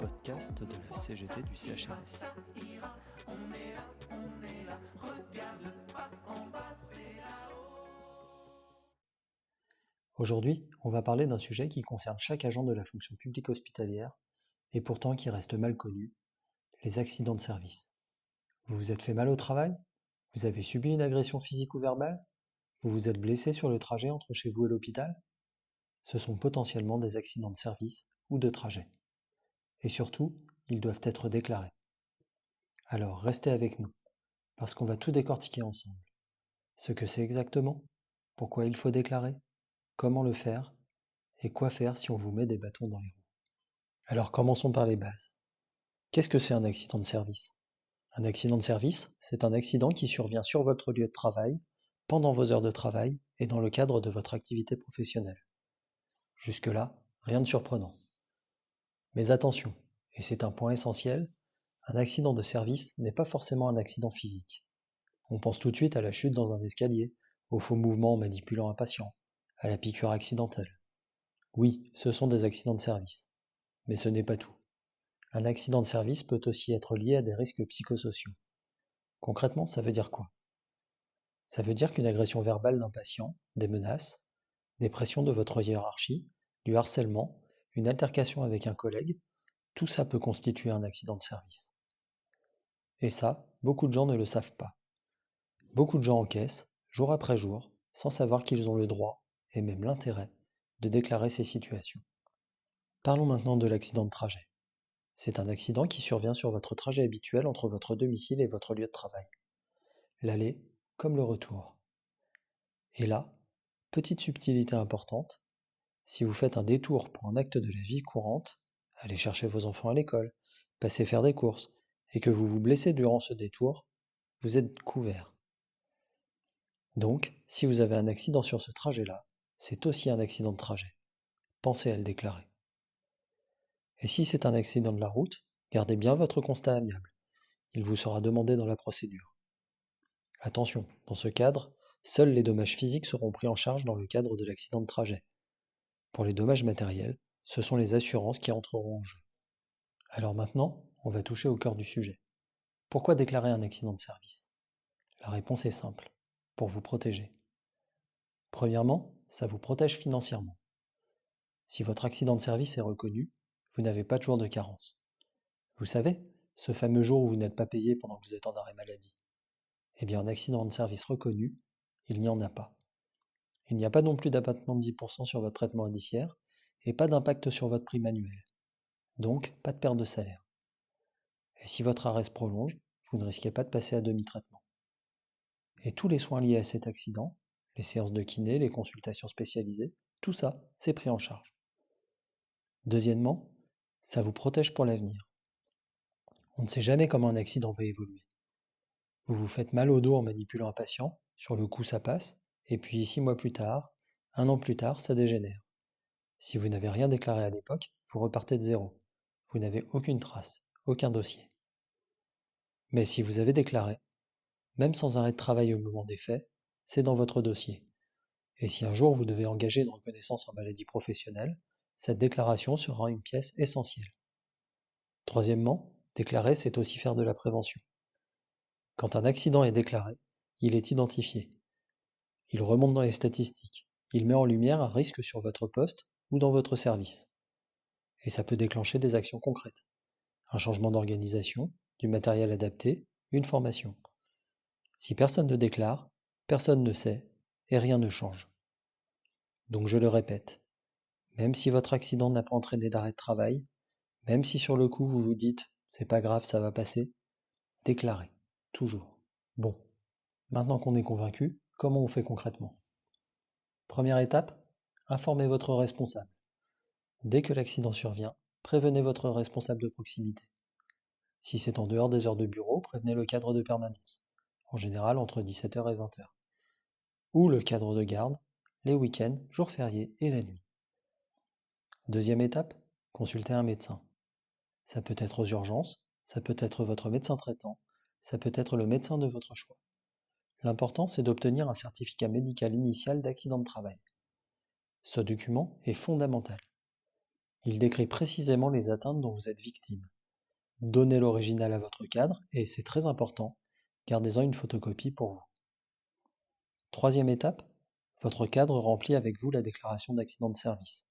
podcast de la CGT du CHRS. Aujourd'hui, on va parler d'un sujet qui concerne chaque agent de la fonction publique hospitalière et pourtant qui reste mal connu, les accidents de service. Vous vous êtes fait mal au travail? Vous avez subi une agression physique ou verbale? Vous vous êtes blessé sur le trajet entre chez vous et l'hôpital? Ce sont potentiellement des accidents de service ou de trajet. Et surtout, ils doivent être déclarés. Alors restez avec nous, parce qu'on va tout décortiquer ensemble. Ce que c'est exactement, pourquoi il faut déclarer, comment le faire, et quoi faire si on vous met des bâtons dans les roues. Alors commençons par les bases. Qu'est-ce que c'est un accident de service? Un accident de service, c'est un accident qui survient sur votre lieu de travail, pendant vos heures de travail et dans le cadre de votre activité professionnelle. Jusque-là, rien de surprenant. Mais attention, et c'est un point essentiel, un accident de service n'est pas forcément un accident physique. On pense tout de suite à la chute dans un escalier, au faux mouvement en manipulant un patient, à la piqûre accidentelle. Oui, ce sont des accidents de service. Mais ce n'est pas tout. Un accident de service peut aussi être lié à des risques psychosociaux. Concrètement, ça veut dire quoi? Ça veut dire qu'une agression verbale d'un patient, des menaces, des pressions de votre hiérarchie, du harcèlement, une altercation avec un collègue, tout ça peut constituer un accident de service. Et ça, beaucoup de gens ne le savent pas. Beaucoup de gens encaissent, jour après jour, sans savoir qu'ils ont le droit, et même l'intérêt, de déclarer ces situations. Parlons maintenant de l'accident de trajet. C'est un accident qui survient sur votre trajet habituel entre votre domicile et votre lieu de travail. L'aller comme le retour. Et là, petite subtilité importante, si vous faites un détour pour un acte de la vie courante, aller chercher vos enfants à l'école, passer faire des courses, et que vous vous blessez durant ce détour, vous êtes couvert. Donc, si vous avez un accident sur ce trajet-là, c'est aussi un accident de trajet. Pensez à le déclarer. Et si c'est un accident de la route, gardez bien votre constat amiable. Il vous sera demandé dans la procédure. Attention, dans ce cadre, seuls les dommages physiques seront pris en charge dans le cadre de l'accident de trajet. Pour les dommages matériels, ce sont les assurances qui entreront en jeu. Alors maintenant, on va toucher au cœur du sujet. Pourquoi déclarer un accident de service? La réponse est simple. Pour vous protéger. Premièrement, ça vous protège financièrement. Si votre accident de service est reconnu, vous n'avez pas de jour de carence. Vous savez, ce fameux jour où vous n'êtes pas payé pendant que vous êtes en arrêt maladie. Eh bien, un accident de service reconnu, il n'y en a pas. Il n'y a pas non plus d'abattement de 10% sur votre traitement indiciaire et pas d'impact sur votre prime annuelle. Donc, pas de perte de salaire. Et si votre arrêt se prolonge, vous ne risquez pas de passer à demi-traitement. Et tous les soins liés à cet accident, les séances de kiné, les consultations spécialisées, tout ça, c'est pris en charge. Deuxièmement, ça vous protège pour l'avenir. On ne sait jamais comment un accident va évoluer. Vous vous faites mal au dos en manipulant un patient, sur le coup ça passe, et puis 6 mois plus tard, 1 an plus tard, ça dégénère. Si vous n'avez rien déclaré à l'époque, vous repartez de zéro. Vous n'avez aucune trace, aucun dossier. Mais si vous avez déclaré, même sans arrêt de travail au moment des faits, c'est dans votre dossier. Et si un jour vous devez engager une reconnaissance en maladie professionnelle, cette déclaration sera une pièce essentielle. Troisièmement, déclarer, c'est aussi faire de la prévention. Quand un accident est déclaré, il est identifié. Il remonte dans les statistiques. Il met en lumière un risque sur votre poste ou dans votre service. Et ça peut déclencher des actions concrètes. Un changement d'organisation, du matériel adapté, une formation. Si personne ne déclare, personne ne sait et rien ne change. Donc je le répète, même si votre accident n'a pas entraîné d'arrêt de travail, même si sur le coup vous vous dites c'est pas grave, ça va passer, déclarez, toujours. Bon, maintenant qu'on est convaincu, comment on fait concrètement? Première étape, informez votre responsable. Dès que l'accident survient, prévenez votre responsable de proximité. Si c'est en dehors des heures de bureau, prévenez le cadre de permanence, en général entre 17h et 20h. Ou le cadre de garde, les week-ends, jours fériés et la nuit. Deuxième étape, consultez un médecin. Ça peut être aux urgences, ça peut être votre médecin traitant, ça peut être le médecin de votre choix. L'important, c'est d'obtenir un certificat médical initial d'accident de travail. Ce document est fondamental. Il décrit précisément les atteintes dont vous êtes victime. Donnez l'original à votre cadre et, c'est très important, gardez-en une photocopie pour vous. Troisième étape, votre cadre remplit avec vous la déclaration d'accident de service.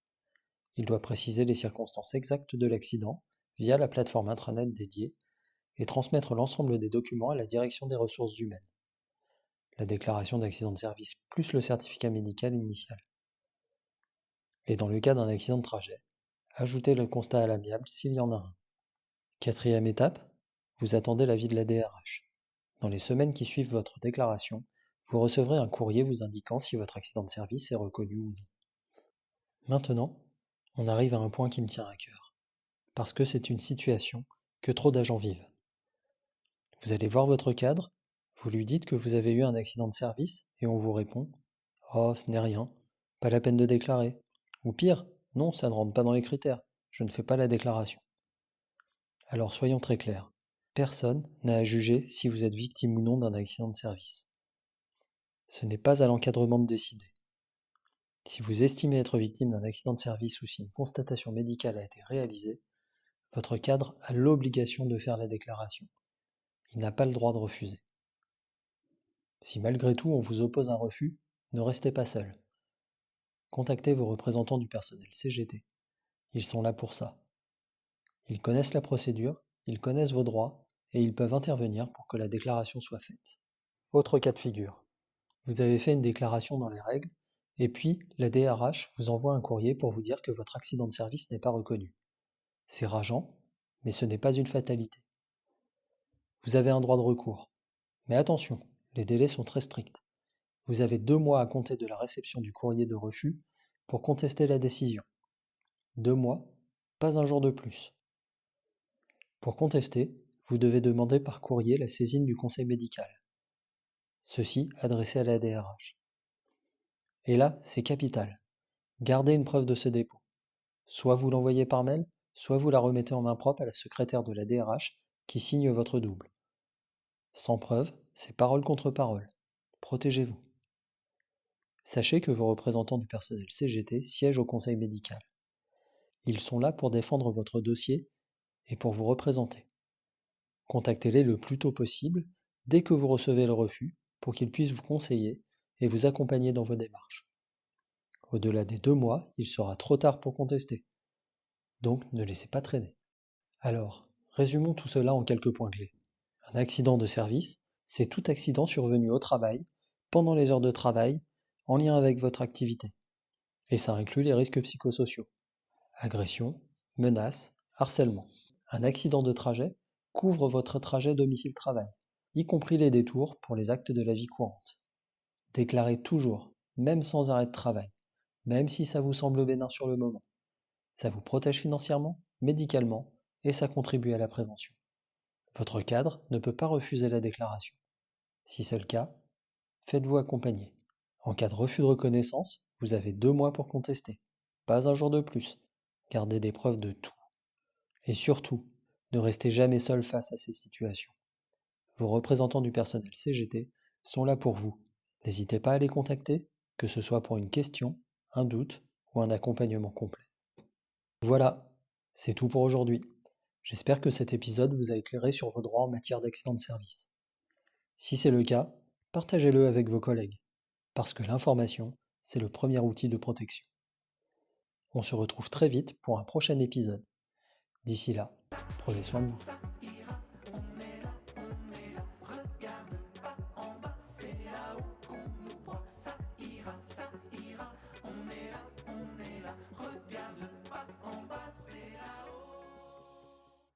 Il doit préciser les circonstances exactes de l'accident via la plateforme intranet dédiée et transmettre l'ensemble des documents à la direction des ressources humaines. La déclaration d'accident de service plus le certificat médical initial. Et dans le cas d'un accident de trajet, ajoutez le constat à l'amiable s'il y en a un. Quatrième étape, vous attendez l'avis de la DRH. Dans les semaines qui suivent votre déclaration, vous recevrez un courrier vous indiquant si votre accident de service est reconnu ou non. Maintenant, on arrive à un point qui me tient à cœur, parce que c'est une situation que trop d'agents vivent. Vous allez voir votre cadre, vous lui dites que vous avez eu un accident de service et on vous répond: «Oh, ce n'est rien, pas la peine de déclarer.» Ou pire: «Non, ça ne rentre pas dans les critères, je ne fais pas la déclaration.» Alors soyons très clairs, personne n'a à juger si vous êtes victime ou non d'un accident de service. Ce n'est pas à l'encadrement de décider. Si vous estimez être victime d'un accident de service ou si une constatation médicale a été réalisée, votre cadre a l'obligation de faire la déclaration. Il n'a pas le droit de refuser. Si malgré tout on vous oppose un refus, ne restez pas seul. Contactez vos représentants du personnel CGT. Ils sont là pour ça. Ils connaissent la procédure, ils connaissent vos droits et ils peuvent intervenir pour que la déclaration soit faite. Autre cas de figure. Vous avez fait une déclaration dans les règles et puis la DRH vous envoie un courrier pour vous dire que votre accident de service n'est pas reconnu. C'est rageant, mais ce n'est pas une fatalité. Vous avez un droit de recours. Mais attention, les délais sont très stricts. Vous avez 2 mois à compter de la réception du courrier de refus pour contester la décision. 2 mois, pas un jour de plus. Pour contester, vous devez demander par courrier la saisine du conseil médical. Ceci adressé à la DRH. Et là, c'est capital. Gardez une preuve de ce dépôt. Soit vous l'envoyez par mail, soit vous la remettez en main propre à la secrétaire de la DRH qui signe votre double. Sans preuve, c'est parole contre parole. Protégez-vous. Sachez que vos représentants du personnel CGT siègent au conseil médical. Ils sont là pour défendre votre dossier et pour vous représenter. Contactez-les le plus tôt possible, dès que vous recevez le refus, pour qu'ils puissent vous conseiller et vous accompagner dans vos démarches. Au-delà des 2 mois, il sera trop tard pour contester. Donc ne laissez pas traîner. Alors, résumons tout cela en quelques points clés. Un accident de service, c'est tout accident survenu au travail, pendant les heures de travail, en lien avec votre activité. Et ça inclut les risques psychosociaux. Agression, menaces, harcèlement. Un accident de trajet couvre votre trajet domicile-travail, y compris les détours pour les actes de la vie courante. Déclarez toujours, même sans arrêt de travail, même si ça vous semble bénin sur le moment. Ça vous protège financièrement, médicalement, et ça contribue à la prévention. Votre cadre ne peut pas refuser la déclaration. Si c'est le cas, faites-vous accompagner. En cas de refus de reconnaissance, vous avez 2 mois pour contester. Pas un jour de plus. Gardez des preuves de tout. Et surtout, ne restez jamais seul face à ces situations. Vos représentants du personnel CGT sont là pour vous. N'hésitez pas à les contacter, que ce soit pour une question, un doute ou un accompagnement complet. Voilà, c'est tout pour aujourd'hui. J'espère que cet épisode vous a éclairé sur vos droits en matière d'accident de service. Si c'est le cas, partagez-le avec vos collègues, parce que l'information, c'est le premier outil de protection. On se retrouve très vite pour un prochain épisode. D'ici là, prenez soin de vous.